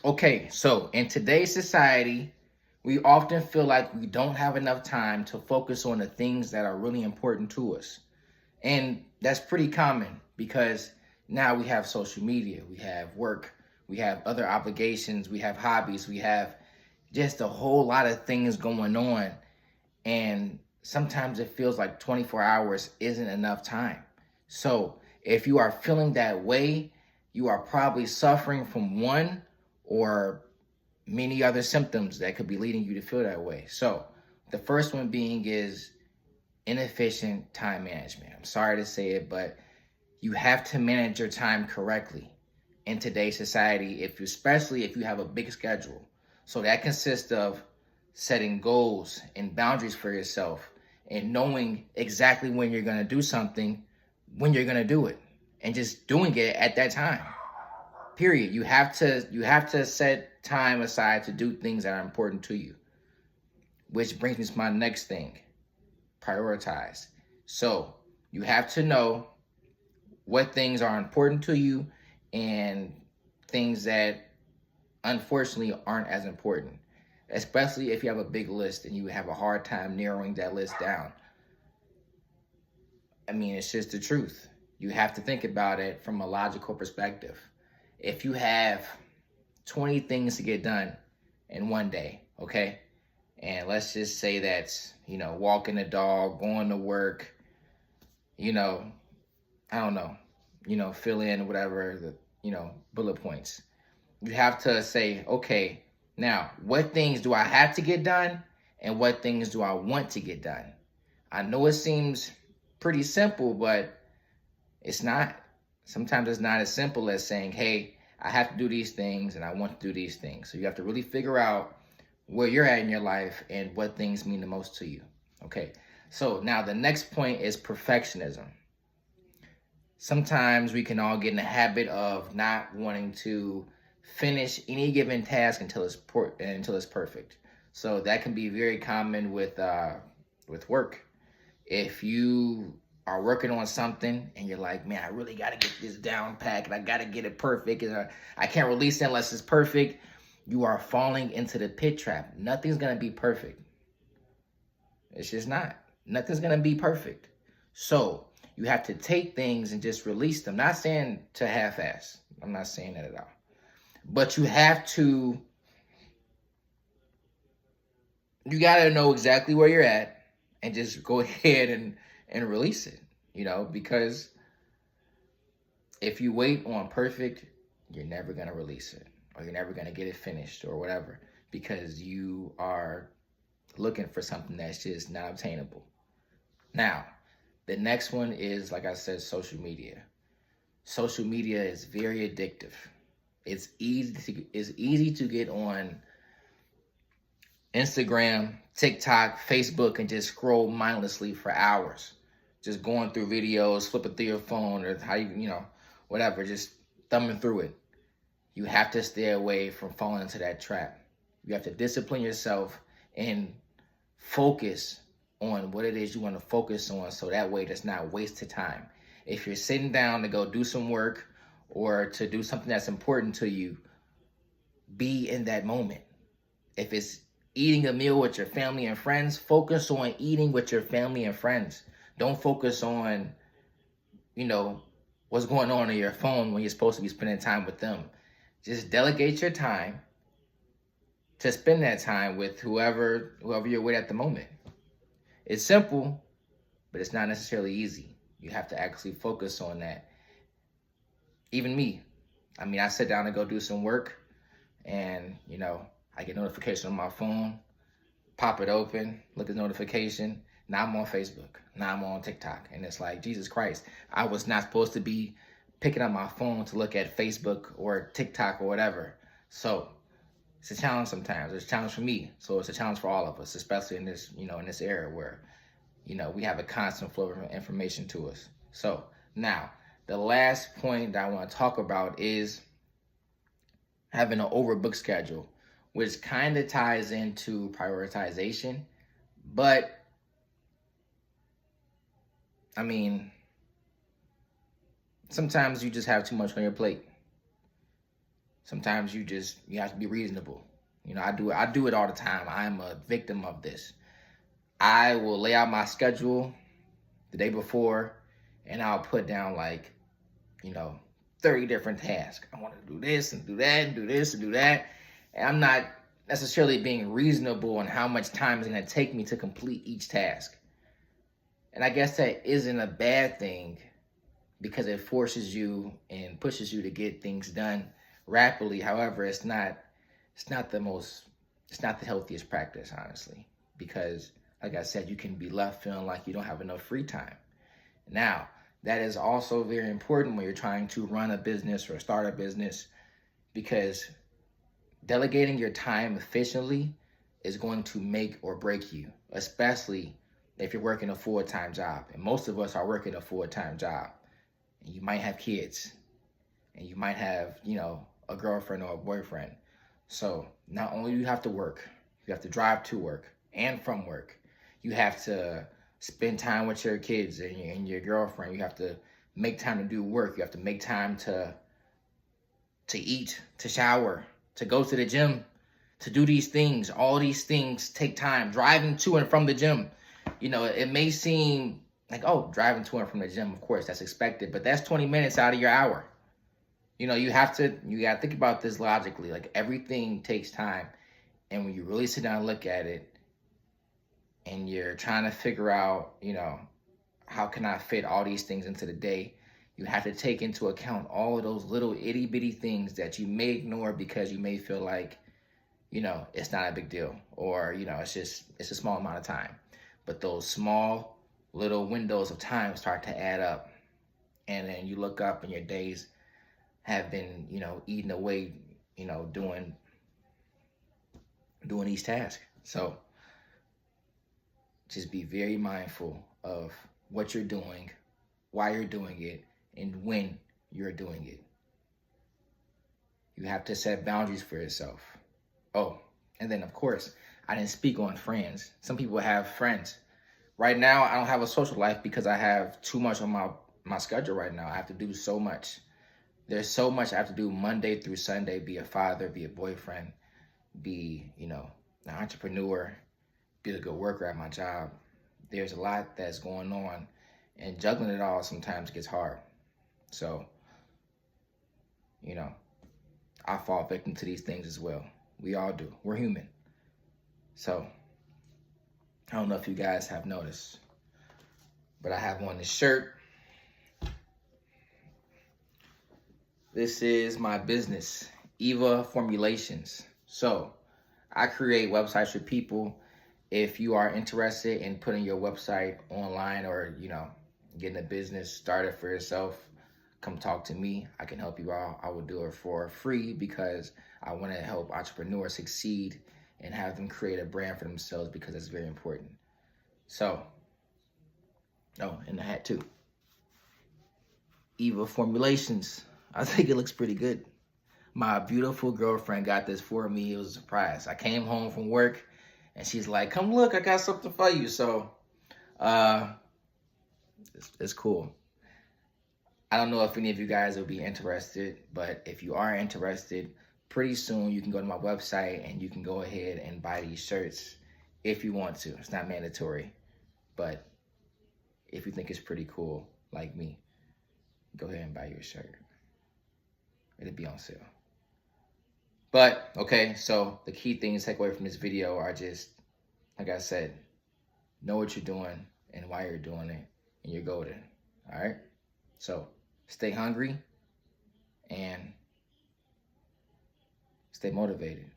Okay, so in today's society, we often feel like we don't have enough time to focus on the things that are really important to us. And that's pretty common because now we have social media, we have work, we have other obligations, we have hobbies, we have just a whole lot of things going on. And sometimes it feels like 24 hours isn't enough time. So if you are feeling that way, you are probably suffering from one or many other symptoms that could be leading you to feel that way. So the first one being is inefficient time management. I'm sorry to say it, but you have to manage your time correctly in today's society, if especially if you have a big schedule. So that consists of setting goals and boundaries for yourself and knowing exactly when you're going to do something, when you're going to do it, and just doing it at that time. Period. You have to set time aside to do things that are important to you. Which brings me to my next thing. Prioritize. So, you have to know what things are important to you and things that unfortunately aren't as important, especially if you have a big list and you have a hard time narrowing that list down. I mean, it's just the truth. You have to think about it from a logical perspective. If you have 20 things to get done in one day, okay? And let's just say that's, walking the dog, going to work, you know, I don't know, fill in whatever the, bullet points. You have to say, okay, now what things do I have to get done and what things do I want to get done? I know it seems pretty simple, but it's not. Sometimes it's not as simple as saying, hey, I have to do these things and I want to do these things. So you have to really figure out where you're at in your life and what things mean the most to you. Okay. So now the next point is perfectionism. Sometimes we can all get in the habit of not wanting to finish any given task until it's perfect. So that can be very common with work. If you are working on something and you're like, man, I really got to get this down pat and I got to get it perfect and I can't release it unless it's perfect, you are falling into the pit trap. Nothing's going to be perfect. It's just not. Nothing's going to be perfect. So you have to take things and just release them. Not saying to half-ass. I'm not saying that at all. But you got to know exactly where you're at and just go ahead and release it, because if you wait on perfect, you're never going to release it or you're never going to get it finished or whatever because you are looking for something that's just not obtainable. Now, the next one is, like I said, social media. Social media is very addictive. It's easy to get on Instagram, TikTok, Facebook, and just scroll mindlessly for hours. Just going through videos, flipping through your phone, or how whatever, just thumbing through it. You have to stay away from falling into that trap. You have to discipline yourself and focus on what it is you want to focus on so that way it's not wasted time. If you're sitting down to go do some work or to do something that's important to you, be in that moment. If it's eating a meal with your family and friends, focus on eating with your family and friends. Don't focus on, you know, what's going on your phone when you're supposed to be spending time with them. Just delegate your time to spend that time with whoever you're with at the moment. It's simple, but it's not necessarily easy. You have to actually focus on that. Even me, I mean, I sit down and go do some work, and I get notification on my phone, pop it open, look at the notification. Now I'm on Facebook. Now I'm on TikTok, and it's like, Jesus Christ, I was not supposed to be picking up my phone to look at Facebook or TikTok or whatever. So it's a challenge sometimes. It's a challenge for me. So it's a challenge for all of us, especially in this era where, we have a constant flow of information to us. So now the last point that I want to talk about is having an overbooked schedule, which kind of ties into prioritization. But I mean, sometimes you just have too much on your plate. Sometimes you have to be reasonable. You know, I do it all the time. I'm a victim of this. I will lay out my schedule the day before, and I'll put down like, 30 different tasks. I want to do this and do that and do this and do that. And I'm not necessarily being reasonable on how much time it's going to take me to complete each task. And I guess that isn't a bad thing, because it forces you and pushes you to get things done rapidly. However, it's not the healthiest practice, honestly, because like I said, you can be left feeling like you don't have enough free time. Now, that is also very important when you're trying to run a business or start a business, because delegating your time efficiently is going to make or break you, especially if you're working a full-time job. And most of us are working a full-time job. And you might have kids, and you might have, a girlfriend or a boyfriend. So not only do you have to work, you have to drive to work and from work. You have to spend time with your kids and your girlfriend. You have to make time to do work. You have to make time to eat, to shower, to go to the gym, to do these things. All these things take time. Driving to and from the gym. It may seem like, oh, driving to and from the gym, of course, that's expected, but that's 20 minutes out of your hour. You got to think about this logically. Like, everything takes time. And when you really sit down and look at it, and you're trying to figure out, how can I fit all these things into the day, you have to take into account all of those little itty bitty things that you may ignore because you may feel like, it's not a big deal, or, it's a small amount of time. But those small little windows of time start to add up. And then you look up and your days have been, eaten away, doing these tasks. So just be very mindful of what you're doing, why you're doing it, and when you're doing it. You have to set boundaries for yourself. Oh, and then of course, I didn't speak on friends. Some people have friends. Right now, I don't have a social life because I have too much on my schedule right now. I have to do so much. There's so much I have to do Monday through Sunday, be a father, be a boyfriend, be, an entrepreneur, be a good worker at my job. There's a lot that's going on, and juggling it all sometimes gets hard. So, I fall victim to these things as well. We all do. We're human. So, I don't know if you guys have noticed, but I have on this shirt. This is my business, Eva Formulations. So, I create websites for people. If you are interested in putting your website online, or, getting a business started for yourself, come talk to me. I can help you out. I will do it for free because I want to help entrepreneurs succeed and have them create a brand for themselves, because that's very important. So, and the hat too. Eva Formulations. I think it looks pretty good. My beautiful girlfriend got this for me. It was a surprise. I came home from work and she's like, come look, I got something for you. So, it's cool. I don't know if any of you guys will be interested, but if you are interested, pretty soon you can go to my website and you can go ahead and buy these shirts if you want to. It's not mandatory, but if you think it's pretty cool, like me, go ahead and buy your shirt. It'll be on sale. But, okay, so the key things to take away from this video are just, like I said, know what you're doing and why you're doing it, and you're golden, all right? So, stay hungry and stay motivated.